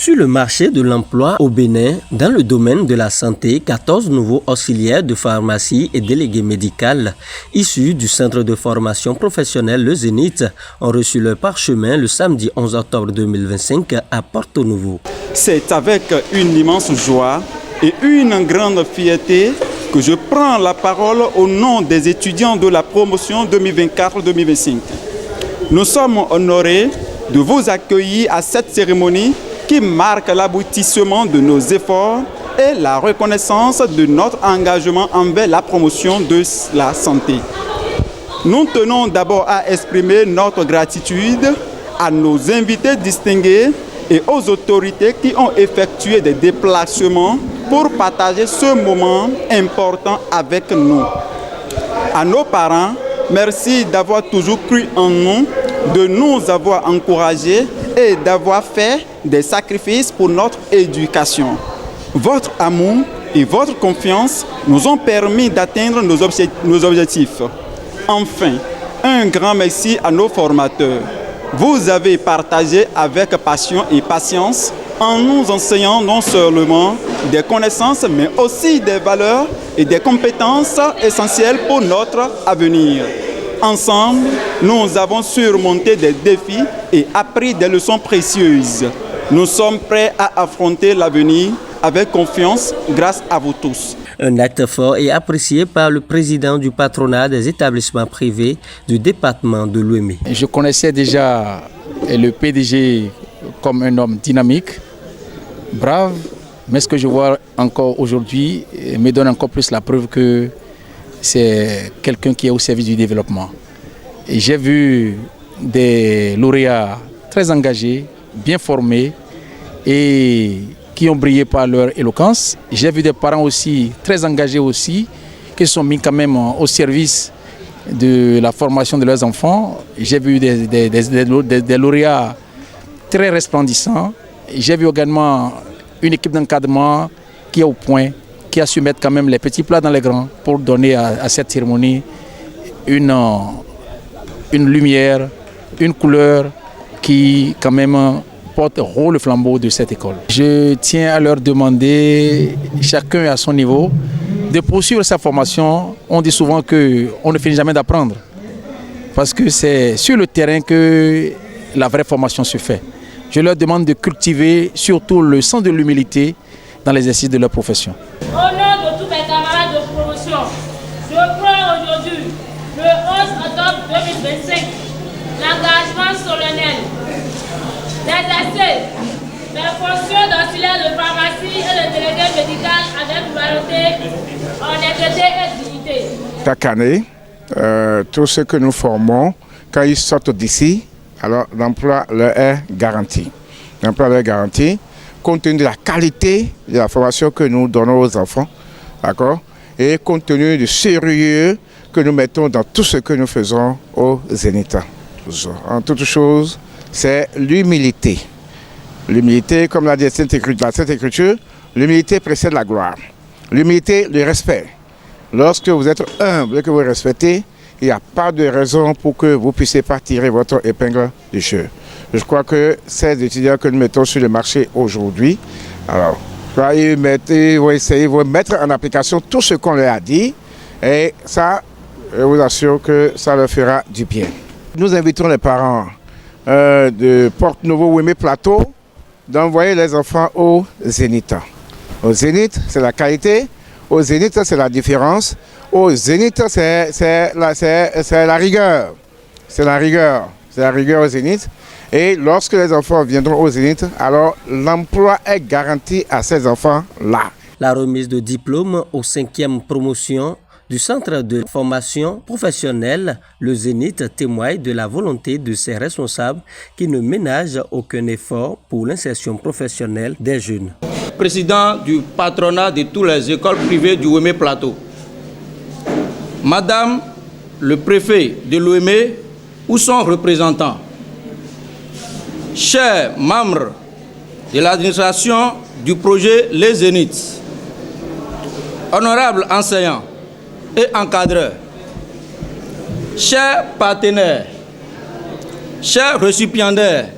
Sur le marché de l'emploi au Bénin, dans le domaine de la santé, 14 nouveaux auxiliaires de pharmacie et délégués médicaux issus du centre de formation professionnelle Le Zénith ont reçu leur parchemin le samedi 11 octobre 2025 à Porto Novo. C'est avec une immense joie et une grande fierté que je prends la parole au nom des étudiants de la promotion 2024-2025. Nous sommes honorés de vous accueillir à cette cérémonie qui marque l'aboutissement de nos efforts et la reconnaissance de notre engagement envers la promotion de la santé. Nous tenons d'abord à exprimer notre gratitude à nos invités distingués et aux autorités qui ont effectué des déplacements pour partager ce moment important avec nous. À nos parents, merci d'avoir toujours cru en nous, de nous avoir encouragés et d'avoir fait des sacrifices pour notre éducation. Votre amour et votre confiance nous ont permis d'atteindre nos objectifs. Enfin, un grand merci à nos formateurs. Vous avez partagé avec passion et patience en nous enseignant non seulement des connaissances, mais aussi des valeurs et des compétences essentielles pour notre avenir. Ensemble, nous avons surmonté des défis et appris des leçons précieuses. Nous sommes prêts à affronter l'avenir avec confiance grâce à vous tous. Un acte fort et apprécié par le président du patronat des établissements privés du département de l'Ouémé. Je connaissais déjà le PDG comme un homme dynamique, brave, mais ce que je vois encore aujourd'hui me donne encore plus la preuve que c'est quelqu'un qui est au service du développement. Et j'ai vu des lauréats très engagés, bien formés et qui ont brillé par leur éloquence. J'ai vu des parents aussi très engagés aussi, qui se sont mis quand même au service de la formation de leurs enfants. J'ai vu des lauréats très resplendissants. J'ai vu également une équipe d'encadrement qui est au point, qui a su mettre quand même les petits plats dans les grands pour donner à cette cérémonie une lumière, une couleur qui quand même porte haut le flambeau de cette école. Je tiens à leur demander, chacun à son niveau, de poursuivre sa formation. On dit souvent qu'on ne finit jamais d'apprendre parce que c'est sur le terrain que la vraie formation se fait. Je leur demande de cultiver surtout le sens de l'humilité dans l'exercice de leur profession. Au nom de tous mes camarades de promotion, je prends aujourd'hui, le 11 octobre 2025, l'engagement solennel d'exercer les fonctions d'auxiliaire de pharmacie et de délégué médical avec volonté, honnêteté et dignité. Chaque année, tous ceux que nous formons, quand ils sortent d'ici, alors l'emploi leur est garanti. L'emploi leur est garanti compte tenu de la qualité de la formation que nous donnons aux enfants, d'accord, et compte tenu du sérieux que nous mettons dans tout ce que nous faisons au Zénith. En toute chose, c'est l'humilité. L'humilité, comme l'a dit la Sainte Écriture, l'humilité précède la gloire. L'humilité, le respect. Lorsque vous êtes humble et que vous respectez, il n'y a pas de raison pour que vous ne puissiez pas tirer votre épingle du jeu. Je crois que ces étudiants que nous mettons sur le marché aujourd'hui, alors, ils vont mettre en application tout ce qu'on leur a dit et ça, je vous assure que ça leur fera du bien. Nous invitons les parents de Porto Novo Ouémé Plateau d'envoyer les enfants au Zénith. Au Zénith, c'est la qualité. Au Zénith, c'est la différence. Au Zénith, c'est la rigueur. C'est la rigueur. C'est la rigueur au Zénith. Et lorsque les enfants viendront au Zénith, alors l'emploi est garanti à ces enfants-là. La remise de diplôme aux 5e promotion du centre de formation professionnelle, le Zénith témoigne de la volonté de ses responsables qui ne ménagent aucun effort pour l'insertion professionnelle des jeunes. Président du patronat de toutes les écoles privées du Ouémé Plateau. Madame le préfet de l'Ouémé ou son représentant, chers membres de l'administration du projet Les Zénith, honorables enseignants et encadreurs, chers partenaires, chers récipiendaires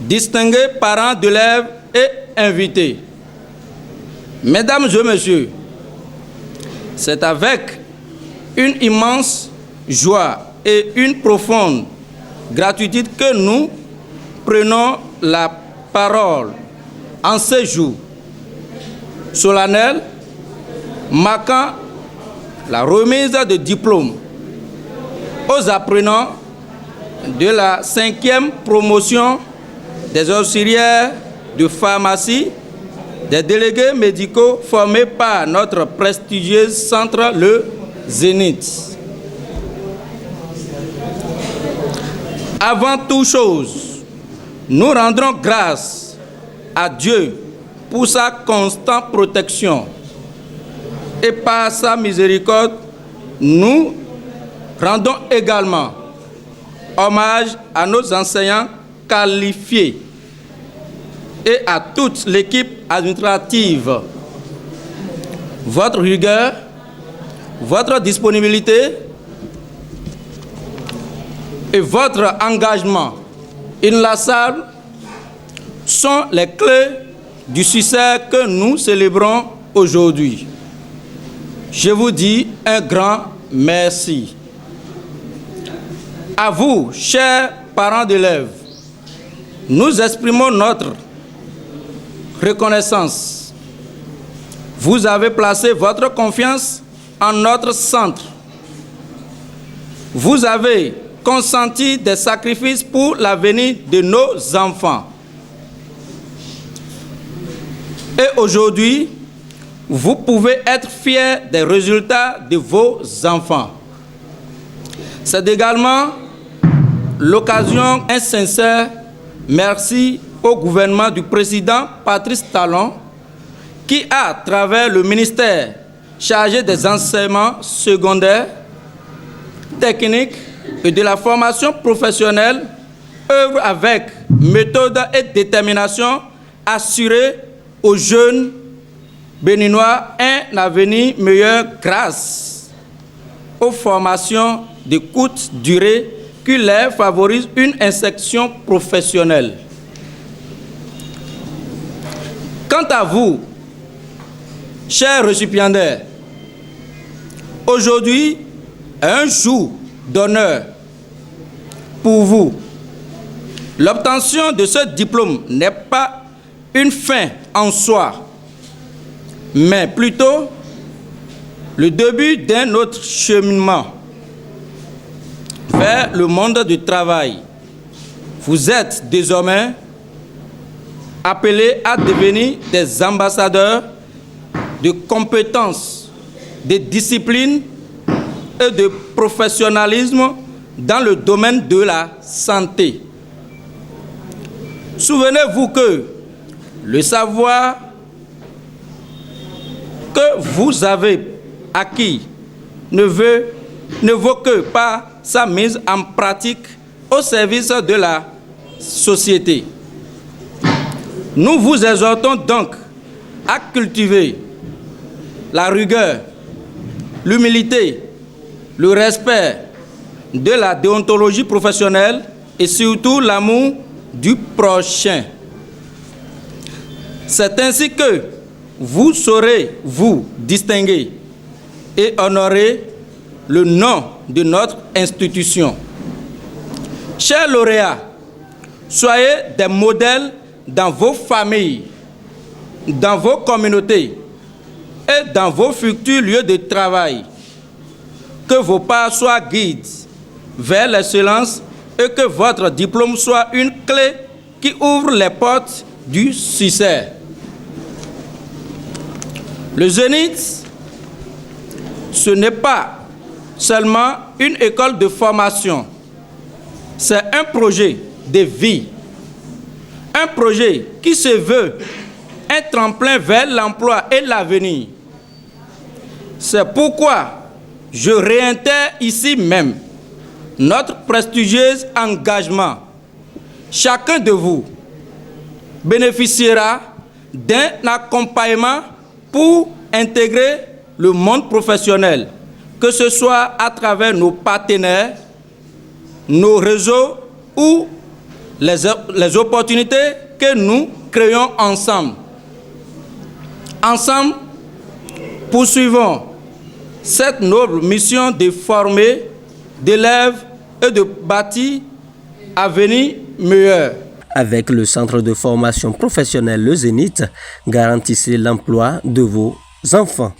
distingués parents d'élèves et invités. Mesdames et messieurs, c'est avec une immense joie et une profonde gratitude que nous prenons la parole en ce jour solennel marquant la remise de diplômes aux apprenants de la 5e promotion des auxiliaires de pharmacie, des délégués médicaux formés par notre prestigieux centre, le Zénith. Avant toute chose, nous rendrons grâce à Dieu pour sa constante protection et par sa miséricorde, nous rendons également hommage à nos enseignants qualifiés et à toute l'équipe administrative. Votre rigueur, votre disponibilité et votre engagement inlassable sont les clés du succès que nous célébrons aujourd'hui. Je vous dis un grand merci. À vous, chers parents d'élèves, nous exprimons notre reconnaissance. Vous avez placé votre confiance en notre centre. Vous avez consenti des sacrifices pour l'avenir de nos enfants. Et aujourd'hui, vous pouvez être fiers des résultats de vos enfants. C'est également l'occasion, un sincère merci au gouvernement du président Patrice Talon qui, à travers le ministère chargé des enseignements secondaires, techniques et de la formation professionnelle, œuvre avec méthode et détermination à assurer aux jeunes béninois un avenir meilleur grâce aux formations de courte durée qui leur favorisent une insertion professionnelle. Quant à vous, chers récipiendaires, aujourd'hui est un jour d'honneur pour vous. L'obtention de ce diplôme n'est pas une fin en soi, mais plutôt le début d'un autre cheminement vers le monde du travail. Vous êtes désormais appelés à devenir des ambassadeurs de compétences, de discipline et de professionnalisme dans le domaine de la santé. Souvenez-vous que le savoir que vous avez acquis ne vaut que par sa mise en pratique au service de la société. Nous vous exhortons donc à cultiver la rigueur, l'humilité, le respect de la déontologie professionnelle et surtout l'amour du prochain. C'est ainsi que vous saurez vous distinguer et honorer le nom de notre institution. Chers lauréats, soyez des modèles dans vos familles, dans vos communautés et dans vos futurs lieux de travail. Que vos pas soient guides vers l'excellence et que votre diplôme soit une clé qui ouvre les portes du succès. Le Zénith, ce n'est pas seulement une école de formation, c'est un projet de vie, un projet qui se veut un tremplin vers l'emploi et l'avenir. C'est pourquoi je réitère ici même notre prestigieux engagement. Chacun de vous bénéficiera d'un accompagnement pour intégrer le monde professionnel, que ce soit à travers nos partenaires, nos réseaux ou les opportunités que nous créons ensemble. Ensemble, poursuivons cette noble mission de former, d'élèves et de bâtir un avenir meilleur. Avec le centre de formation professionnelle Le Zénith, garantissez l'emploi de vos enfants.